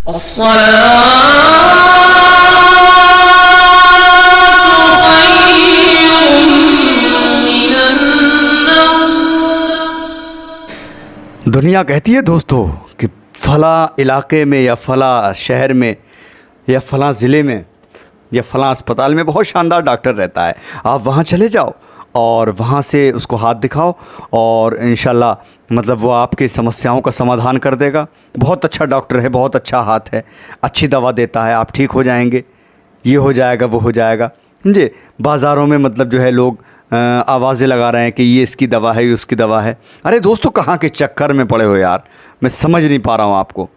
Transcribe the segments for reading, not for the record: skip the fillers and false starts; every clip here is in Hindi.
दुनिया कहती है दोस्तों कि फ़लाँ इलाके में या फ़लाँ शहर में या फ़लाँ ज़िले में या फ़लाँ अस्पताल में बहुत शानदार डॉक्टर रहता है। आप वहाँ चले जाओ और वहाँ से उसको हाथ दिखाओ और इंशाल्लाह मतलब वो आपकी समस्याओं का समाधान कर देगा। बहुत अच्छा डॉक्टर है, बहुत अच्छा हाथ है, अच्छी दवा देता है, आप ठीक हो जाएंगे। ये हो जाएगा, वो हो जाएगा। समझे? बाज़ारों में मतलब जो है लोग आवाज़ें लगा रहे हैं कि ये इसकी दवा है, ये उसकी दवा है। अरे दोस्तों, कहाँ के चक्कर में पड़े हो यार, मैं समझ नहीं पा रहा हूँ आपको,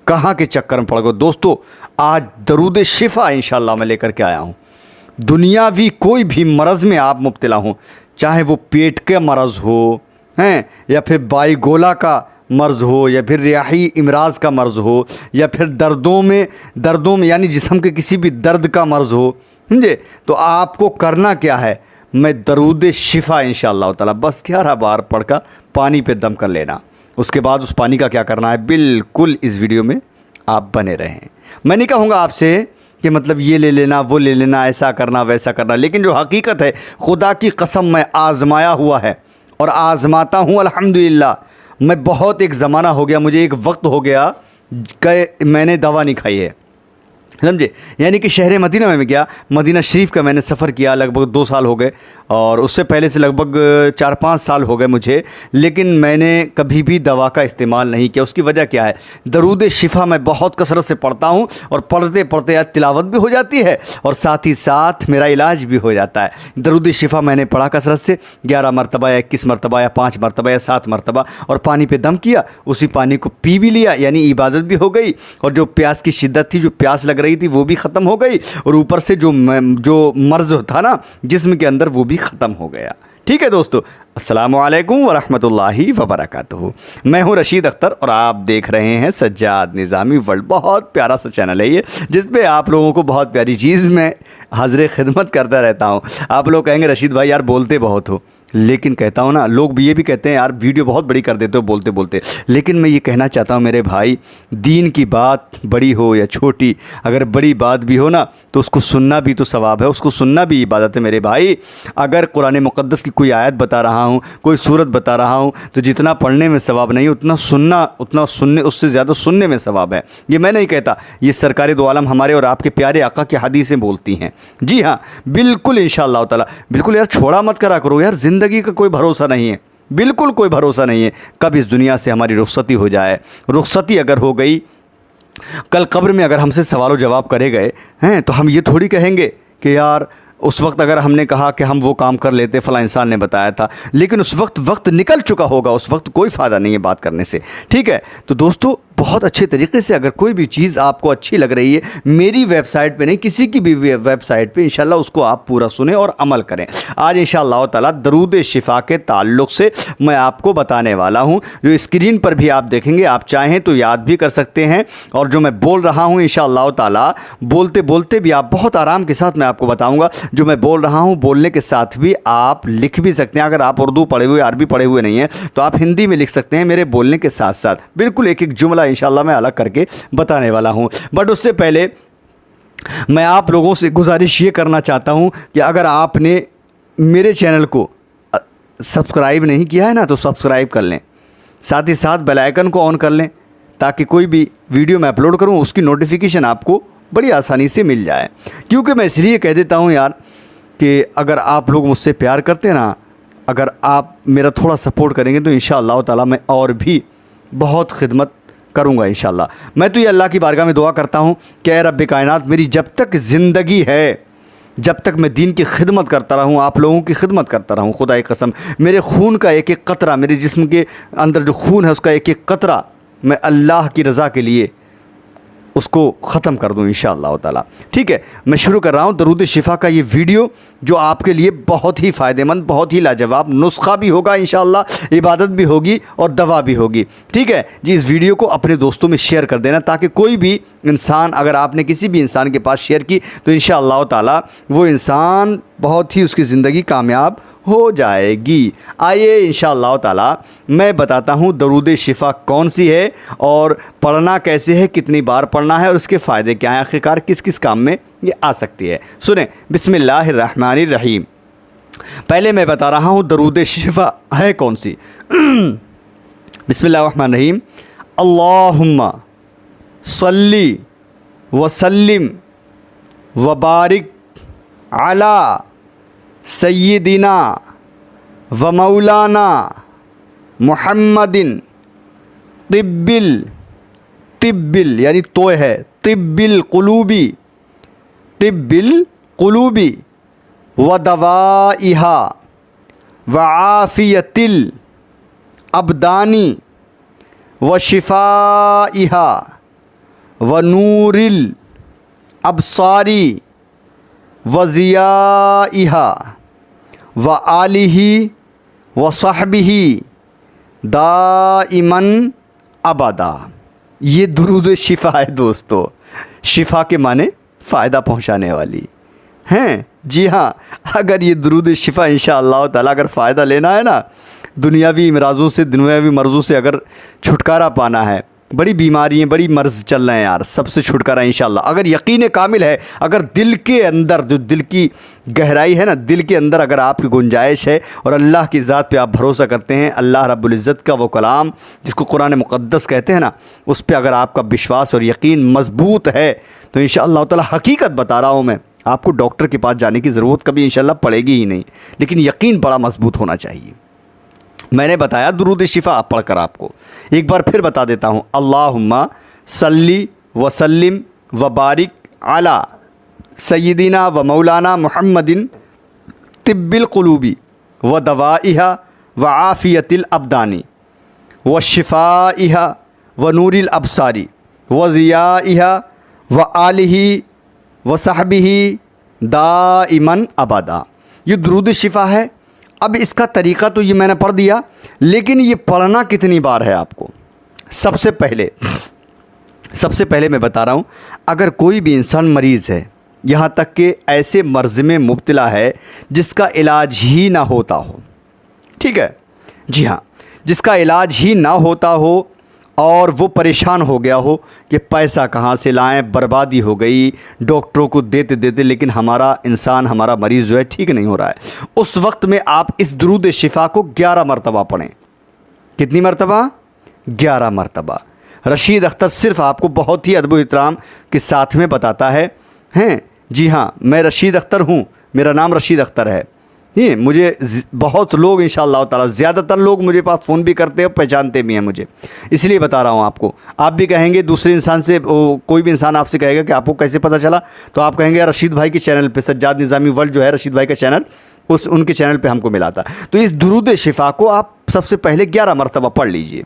कहाँ के चक्कर में पड़ गए दोस्तों। आज दरूद शिफा इंशाल्लाह मैं लेकर के आया हूँ। दुनियावी कोई भी मर्ज़ में आप मुब्तला हों, चाहे वो पेट के मर्ज़ हो हैं या फिर बाईगोला का मर्ज़ हो या फिर रियाही इमराज़ का मर्ज़ हो या फिर दर्दों में यानी जिस्म के किसी भी दर्द का मर्ज़ हो, समझे? तो आपको करना क्या है, मैं दरूद शिफा इंशाअल्लाह ताला बस 11 बार पढ़कर पानी पे दम कर लेना। उसके बाद उस पानी का क्या करना है, बिल्कुल इस वीडियो में आप बने रहें। मैं नहीं कहूँगा आपसे कि मतलब ये ले लेना, वो ले लेना, ऐसा करना, वैसा करना, लेकिन जो हकीकत है, खुदा की कसम मैं आज़माया हुआ है और आज़माता हूँ अल्हम्दुलिल्लाह। मैं बहुत एक ज़माना हो गया, मुझे एक वक्त हो गया कि मैंने दवा नहीं खाई है, समझे? यानी कि शहर मदीना में गया, मदीना शरीफ का मैंने सफ़र किया, लगभग 2 साल हो गए और उससे पहले से लगभग 4-5 साल हो गए मुझे, लेकिन मैंने कभी भी दवा का इस्तेमाल नहीं किया। उसकी वजह क्या है, दरूद शिफा मैं बहुत कसरत से पढ़ता हूँ और पढ़ते पढ़ते यार तिलावत भी हो जाती है और साथ ही साथ मेरा इलाज भी हो जाता है। दरूद शिफा मैंने पढ़ा कसरत से 11 मरतबा या 21 मरतबा या 5 मरतबा या 7 मरतबा और पानी पे दम किया, उसी पानी को पी भी लिया, यानी इबादत भी हो गई और जो प्यास की शिद्दत थी, जो प्यास लग रही थी, वो भी ख़त्म हो गई और ऊपर से जो मर्ज़ था ना जिस्म के अंदर, वो भी ख़त्म हो गया। ठीक है दोस्तों, अस्सलामु अलैकुम वरहमतुल्लाहि वबरकातुहू। मैं हूं रशीद अख्तर और आप देख रहे हैं सज्जाद निज़ामी वर्ल्ड। बहुत प्यारा सा चैनल है ये, जिस पे आप लोगों को बहुत प्यारी चीज़ मैं हाज़िर खिदमत करता रहता हूं। आप लोग कहेंगे रशीद भाई यार बोलते बहुत हो, लेकिन कहता हूँ ना, लोग भी ये भी कहते हैं यार वीडियो बहुत बड़ी कर देते हो बोलते बोलते, लेकिन मैं ये कहना चाहता हूँ मेरे भाई, दीन की बात बड़ी हो या छोटी, अगर बड़ी बात भी हो ना तो उसको सुनना भी तो सवाब है, उसको सुनना भी इबादत है मेरे भाई। अगर कुरान मुक़द्दस की कोई आयत बता रहा हूँ, कोई सूरत बता रहा हूँ, तो जितना पढ़ने में सवाब नहीं, उतना सुनने, उससे ज़्यादा सुनने में सवाब है। ये मैं नहीं कहता, ये सरकारी दो आलम हमारे और आपके प्यारे आका की हदीसें बोलती हैं। जी हाँ, बिल्कुल इंशाअल्लाह ताला। बिल्कुल यार, छोड़ा मत करा करो यार, ज़िंदगी का कोई भरोसा नहीं है, बिल्कुल कोई भरोसा नहीं है कब इस दुनिया से हमारी रुखसती हो जाए। रुखसती अगर हो गई, कल कब्र में अगर हमसे सवाल जवाब करे गए हैं, तो हम ये थोड़ी कहेंगे कि यार उस वक्त अगर हमने कहा कि हम वो काम कर लेते, फ़लाँ इंसान ने बताया था, लेकिन उस वक्त निकल चुका होगा, उस वक्त कोई फ़ायदा नहीं है बात करने से। ठीक है, तो दोस्तों बहुत अच्छे तरीके से अगर कोई भी चीज़ आपको अच्छी लग रही है, मेरी वेबसाइट पे नहीं, किसी की भी वेबसाइट पे, इंशाल्लाह उसको आप पूरा सुने और अमल करें। आज इंशाअल्लाह ताला दरूद शिफा के ताल्लुक़ से मैं आपको बताने वाला हूँ, जो स्क्रीन पर भी आप देखेंगे, आप चाहें तो याद भी कर सकते हैं और जो मैं बोल रहा हूँ इंशाअल्लाह ताला बोलते बोलते भी आप बहुत आराम के साथ मैं आपको बताऊँगा। जो मैं बोल रहा हूँ बोलने के साथ भी आप लिख भी सकते हैं। अगर आप उर्दू पढ़े हुए, अरबी पढ़े हुए नहीं हैं, तो आप हिंदी में लिख सकते हैं मेरे बोलने के साथ साथ। बिल्कुल एक एक जुमला इंशाल्लाह मैं अलग करके बताने वाला हूँ। बट उससे पहले मैं आप लोगों से गुजारिश ये करना चाहता हूँ कि अगर आपने मेरे चैनल को सब्सक्राइब नहीं किया है ना, तो सब्सक्राइब कर लें, साथ ही साथ बेल आइकन को ऑन कर लें, ताकि कोई भी वीडियो मैं अपलोड करूँ उसकी नोटिफिकेशन आपको बड़ी आसानी से मिल जाए। क्योंकि मैं इसलिए कह देता हूँ यार कि अगर आप लोग मुझसे प्यार करते हैं ना, अगर आप मेरा थोड़ा सपोर्ट करेंगे, तो इंशाअल्लाह ताला मैं और भी बहुत खिदमत करूँगा इंशाअल्लाह। मैं तो ये अल्लाह की बारगाह में दुआ करता हूँ कि ऐ रब्बे कायनात, मेरी जब तक ज़िंदगी है, जब तक मैं दीन की खिदमत करता रहूँ, आप लोगों की खिदमत करता रहूँ, खुदा की कसम मेरे खून का एक एक कतरा, मेरे जिस्म के अंदर जो खून है उसका एक एक कतरा, मैं अल्लाह की रज़ा के लिए उसको ख़त्म कर दूँ इंशाअल्लाह ताला। ठीक है, मैं शुरू कर रहा हूँ दरूद शिफा का ये वीडियो, जो आपके लिए बहुत ही फ़ायदेमंद, बहुत ही लाजवाब नुस्खा भी होगा इंशाअल्लाह, इबादत भी होगी और दवा भी होगी। ठीक है जी, इस वीडियो को अपने दोस्तों में शेयर कर देना, ताकि कोई भी इंसान, अगर आपने किसी भी इंसान के पास शेयर की, तो इंशाअल्लाह ताला वो इंसान बहुत ही उसकी ज़िंदगी कामयाब हो जाएगी। आइए इंशाअल्लाह ताला मैं बताता हूँ दरूद शिफ़ा कौन सी है और पढ़ना कैसे है, कितनी बार पढ़ना है और उसके फ़ायदे क्या हैं, आखिरकार किस किस काम में ये आ सकती है। सुने, बिस्मिल्लाहिर्रहमानिर्रहीम। पहले मैं बता रहा हूँ दरूद शिफ़ा है कौन सी। बिस्मिल्लाहिर्रहमानिर्रहीम। अल्लाहुम्मा सल्ली वसल्लिम वबारिक अला सय्यिदिना व मौलाना मुहम्मदिन तिब्बिल यानी तो है तिब्बिल कुलूबी व दवाइहा व आफियतिल अबदानी व शिफाइहा व नूरिल अबसारी व ज़ियाइहा व आलिही व सहबिही दाइमन अबदा। ये दुरूद शिफ़ा है दोस्तों। शिफ़ा के माने फ़ायदा पहुंचाने वाली हैं। जी हाँ, अगर ये दुरूद शिफ़ा इंशाअल्लाह ताला अगर फ़ायदा लेना है ना, दुनियावी इमराज़ों से, दुनियावी मर्ज़ों से अगर छुटकारा पाना है, बड़ी बीमारियाँ, बड़ी मर्ज़ चल रहे हैं यार, सबसे छुटकारा इंशाअल्लाह। अगर यकीन कामिल है, अगर दिल के अंदर जो दिल की गहराई है ना, दिल के अंदर अगर आपकी गुंजाइश है और अल्लाह की ज़ात पे आप भरोसा करते हैं, अल्लाह रब्बुल इज़्ज़त का वो कलाम जिसको कुरान मुक़द्दस कहते हैं ना, उस पर अगर आपका विश्वास और यकीन मज़बूत है तो इंशाअल्लाह ताला, हकीकत बता रहा हूँ मैं, आपको डॉक्टर के पास जाने की ज़रूरत कभी इंशाअल्लाह पड़ेगी ही नहीं। लेकिन यकीन बड़ा मज़बूत होना चाहिए। मैंने बताया दुरूद शिफ़ा पढ़कर आपको एक बार फिर बता देता हूँ। अल्लाहुम्मा सल्ली वसल्लिम वबारिक अला सय्यिदिना व मौलाना मुहम्मदिन तिब्बिल कुलूबी व दवाइहा व आफियतिल अबदानी व शिफाइहा व नूरिल अबसारी व ज़ियाइहा व आलिही व सहबिही दाइमन अबदा। ये दुरूद शिफ़ा है। अब इसका तरीक़ा तो ये मैंने पढ़ दिया, लेकिन ये पढ़ना कितनी बार है आपको। सबसे पहले मैं बता रहा हूँ, अगर कोई भी इंसान मरीज़ है, यहाँ तक कि ऐसे मर्ज़ में मुब्तला है जिसका इलाज ही ना होता हो, ठीक है, जी हाँ, जिसका इलाज ही ना होता हो और वो परेशान हो गया हो कि पैसा कहाँ से लाएं, बर्बादी हो गई डॉक्टरों को देते देते, लेकिन हमारा इंसान, हमारा मरीज़ जो है ठीक नहीं हो रहा है, उस वक्त में आप इस दुरूद शिफ़ा को 11 मरतबा पढ़ें। कितनी मरतबा? 11 मरतबा। रशीद अख्तर सिर्फ़ आपको बहुत ही अदब एहतराम के साथ में बताता है, हैं जी हाँ, मैं रशीद अख्तर हूँ, मेरा नाम रशीद अख्तर है। ये मुझे बहुत लोग इंशाअल्लाह ताला, ज़्यादातर लोग मुझे पास फ़ोन भी करते हैं, पहचानते भी हैं मुझे, इसलिए बता रहा हूँ आपको। आप भी कहेंगे दूसरे इंसान से, कोई भी इंसान आपसे कहेगा कि आपको कैसे पता चला, तो आप कहेंगे रशीद भाई के चैनल पे, सज्जाद निज़ामी वर्ल्ड जो है रशीद भाई का चैनल, उनके चैनल पे हमको मिला था। तो इस दुरूद शिफ़ा को आप सबसे पहले 11 मरतबा पढ़ लीजिए,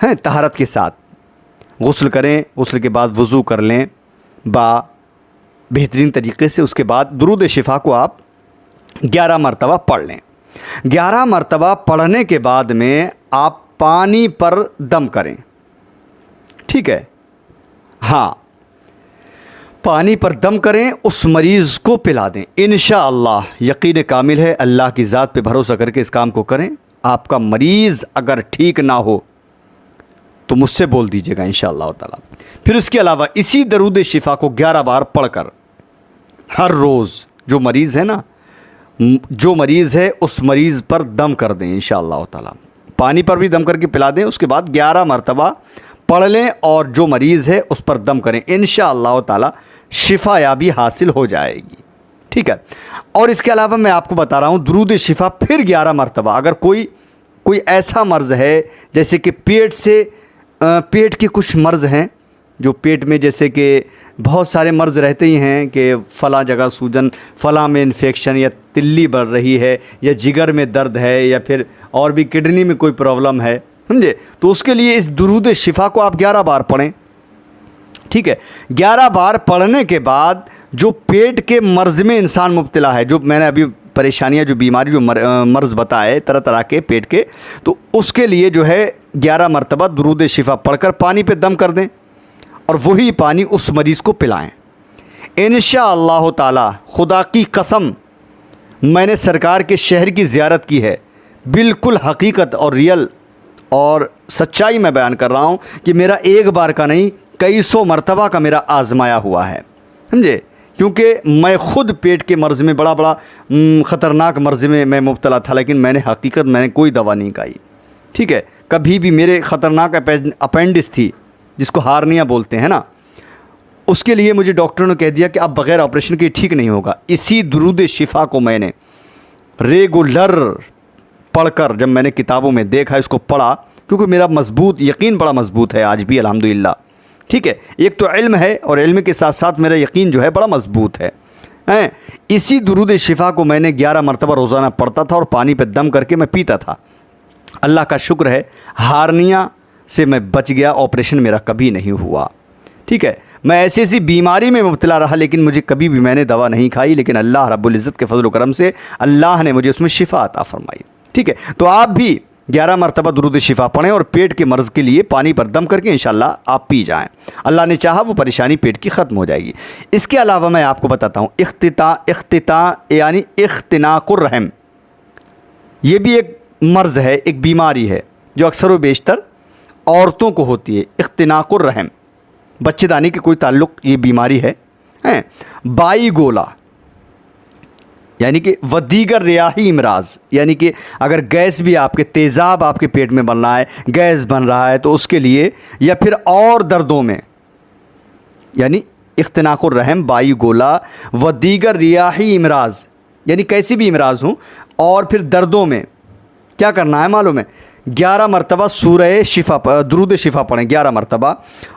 हैं, तहारत के साथ। गुस्ल करें, गुस्ल के बाद वज़ू कर लें बेहतरीन तरीके से। उसके बाद दुरूद शिफ़ा को आप 11 मरतबा पढ़ लें। 11 मरतबा पढ़ने के बाद में आप पानी पर दम करें, ठीक है, हाँ, पानी पर दम करें, उस मरीज़ को पिला दें। इंशाअल्लाह यकीन कामिल है, अल्लाह की ज़ात पे भरोसा करके इस काम को करें। आपका मरीज़ अगर ठीक ना हो तो मुझसे बोल दीजिएगा इंशाअल्लाह ताला। फिर उसके अलावा इसी दरूद शिफ़ा को 11 बार पढ़कर हर रोज़ जो मरीज़ है ना, जो मरीज़ है उस मरीज़ पर दम कर दें इंशाअल्लाह ताला। पानी पर भी दम करके पिला दें, उसके बाद 11 मरतबा पढ़ लें और जो मरीज़ है उस पर दम करें। इंशाअल्लाह ताला शिफा याबी हासिल हो जाएगी, ठीक है। और इसके अलावा मैं आपको बता रहा हूँ दुरूद शिफ़ा फिर 11 मरतबा। अगर कोई ऐसा मर्ज़ है जैसे कि पेट के कुछ मर्ज़ हैं, जो पेट में जैसे कि बहुत सारे मर्ज़ रहते ही हैं कि फ़लाँ जगह सूजन, फ़लाँ में इन्फेक्शन, या तिल्ली बढ़ रही है, या जिगर में दर्द है, या फिर और भी किडनी में कोई प्रॉब्लम है, समझे, तो उसके लिए इस दुरूद शिफ़ा को आप 11 बार पढ़ें, ठीक है। 11 बार पढ़ने के बाद जो पेट के मर्ज़ में इंसान मुब्तला है, जो मैंने अभी परेशानियां, जो बीमारी, जो मर्ज़ बताए तरह तरह के पेट के, तो उसके लिए जो है 11 मरतबा दुरूद शिफ़ा पढ़कर पानी पे दम कर दें और वही पानी उस मरीज़ को पिलाएं। इंशाअल्लाह ताला खुदा की कसम मैंने सरकार के शहर की ज़ियारत की है। बिल्कुल हकीकत और रियल और सच्चाई मैं बयान कर रहा हूँ कि मेरा एक बार का नहीं, कई सौ मरतबा का मेरा आजमाया हुआ है, समझे। क्योंकि मैं ख़ुद पेट के मर्ज़ में बड़ा ख़तरनाक मर्ज़ में मैं मुब्तला था, लेकिन मैंने कोई दवा नहीं खाई, ठीक है। कभी भी मेरे ख़तरनाक अपेंडिक्स थी, जिसको हार्निया बोलते हैं ना, उसके लिए मुझे डॉक्टरों ने कह दिया कि अब बग़ैर ऑपरेशन के ठीक नहीं होगा। इसी दुरूद शिफा को मैंने रेगुलर पढ़कर, जब मैंने किताबों में देखा, इसको पढ़ा, क्योंकि मेरा मजबूत यकीन बड़ा मजबूत है आज भी अल्हम्दुलिल्लाह, ठीक है। एक तो इल्म है और इल्म के साथ साथ मेरा यकीन जो है बड़ा मजबूत है। इसी दुरूद शिफा को मैंने 11 मरतबा रोज़ाना पढ़ता था और पानी पे दम करके मैं पीता था। अल्लाह का शुक्र है, हार्निया से मैं बच गया, ऑपरेशन मेरा कभी नहीं हुआ, ठीक है। मैं ऐसी बीमारी में मुब्तला रहा, लेकिन मुझे कभी भी मैंने दवा नहीं खाई, लेकिन अल्लाह रब्बुल इज़्ज़त के फजल व करम से अल्लाह ने मुझे उसमें शिफा अता फरमाई, ठीक है। तो आप भी 11 मरतबा दुरूद शिफा पढ़ें और पेट के मर्ज़ के लिए पानी पर दम करके इंशाअल्लाह आप पी जाएं। अल्लाह ने चाहा वो परेशानी पेट की ख़त्म हो जाएगी। इसके अलावा मैं आपको बताता हूँ, इख्तिता यानी इख्तिनाकुर रहम, ये भी एक मर्ज़ है, एक बीमारी है जो अक्सर व बेशतर औरतों को होती है। इख्तिनाकुर रहम, बच्चेदानी के कोई ताल्लुक़ ये बीमारी है। बाई गोला यानी कि वदीगर रियाही इमराज, यानी कि अगर गैस भी आपके तेज़ाब आपके पेट में बन रहा है, गैस बन रहा है, तो उसके लिए, या फिर और दर्दों में, यानी इख्तिनाकुर रहम, बाई गोला, वदीगर रियाही इमराज, यानी कैसी भी इमराज हूँ, और फिर दर्दों में क्या करना है मालूम है? 11 मरतबा सूरह शिफा दुरूद शिफा पढ़ें 11 मरतबा,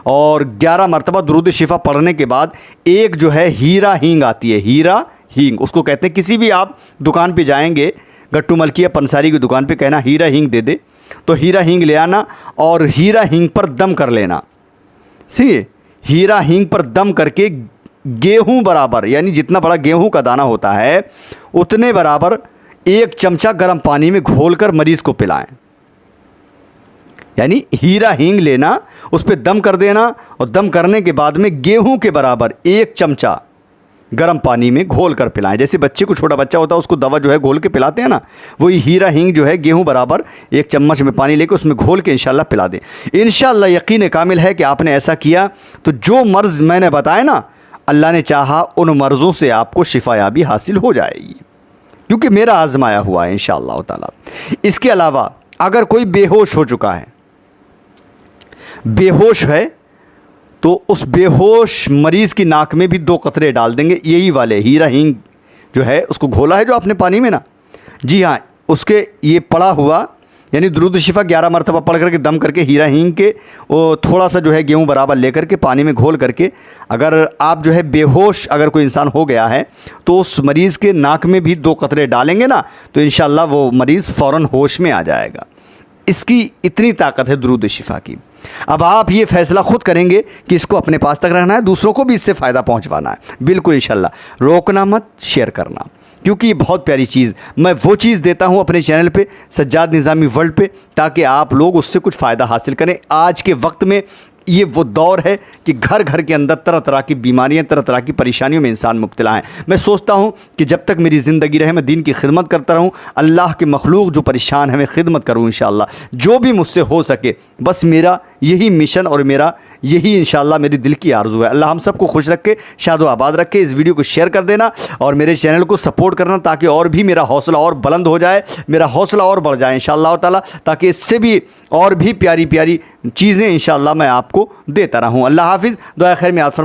और 11 मरतबा दुरूद शिफा पढ़ने के बाद एक जो है हीरा हींग आती है, हीरा हींग उसको कहते हैं। किसी भी आप दुकान पे जाएंगे, गट्टू मलकी या पंसारी की दुकान पे, कहना हीरा हींग दे दे, तो हीरा हींग ले आना और हीरा हींग पर दम कर लेना। सी हीरा हींग पर दम करके गेहूं बराबर, यानी जितना बड़ा गेहूं का दाना होता है उतने बराबर 1 चमचा गर्म पानी में घोलकर मरीज को पिलाएं। यानी हीरा हींग लेना, उस पर दम कर देना, और दम करने के बाद में गेहूं के बराबर 1 चमचा गर्म पानी में घोल कर पिलाएं। जैसे बच्चे को, छोटा बच्चा होता है, उसको दवा जो है घोल के पिलाते हैं ना, वही हीरा हींग जो है गेहूं बराबर 1 चम्मच में पानी लेकर उसमें घोल के इंशाल्लाह पिला दें। इंशाल्लाह यकीन कामिल है कि आपने ऐसा किया तो जो मर्ज़ मैंने बताया ना, अल्लाह ने चाहा उन मर्ज़ों से आपको शिफायाबी हासिल हो जाएगी, क्योंकि मेरा आजमाया हुआ है इंशाअल्लाह ताला। इसके अलावा अगर कोई बेहोश हो चुका है, बेहोश है, तो उस बेहोश मरीज़ की नाक में भी 2 कतरे डाल देंगे, यही वाले हीरा हींग जो है, उसको घोला है जो आपने पानी में ना, जी हाँ, उसके ये पड़ा हुआ, यानी दुरूद शिफा 11 मरतबा पढ़ करके दम करके हीरा हींग के वो थोड़ा सा जो है गेहूं बराबर लेकर के पानी में घोल करके, अगर आप जो है बेहोश अगर कोई इंसान हो गया है, तो उस मरीज़ के नाक में भी 2 कतरे डालेंगे ना, तो इंशाअल्लाह वो मरीज़ फ़ौरन होश में आ जाएगा। इसकी इतनी ताकत है दुरूद शिफा की। अब आप ये फ़ैसला ख़ुद करेंगे कि इसको अपने पास तक रखना है, दूसरों को भी इससे फ़ायदा पहुंचवाना है। बिल्कुल इंशाअल्लाह, रोकना मत, शेयर करना, क्योंकि ये बहुत प्यारी चीज़, मैं वो चीज़ देता हूँ अपने चैनल पे सज्जाद निज़ामी वर्ल्ड पे, ताकि आप लोग उससे कुछ फ़ायदा हासिल करें। आज के वक्त में ये वो दौर है कि घर घर के अंदर तरह तरह की बीमारियां, तरह तरह की परेशानियों में इंसान मुब्तला है। मैं सोचता हूँ कि जब तक मेरी ज़िंदगी रहे मैं दीन की खिदमत करता रहूँ, अल्लाह के मखलूक जो परेशान है मैं खिदमत करूँ इंशाअल्लाह, जो भी मुझसे हो सके। बस मेरा यही मिशन और मेरा यही इंशाअल्लाह मेरी दिल की आरज़ू है। अल्लाह हम सबको खुश रखे, शादो आबाद रखे। इस वीडियो को शेयर कर देना और मेरे चैनल को सपोर्ट करना, ताकि और भी मेरा हौसला और बुलंद हो जाए, मेरा हौसला और बढ़ जाए इंशाअल्लाह ताला, ताकि इससे भी और भी प्यारी प्यारी चीज़ें इंशाअल्लाह मैं आपको देता रहूँ। अल्लाह हाफिज़, दुआ खैर में याद फरमाइए।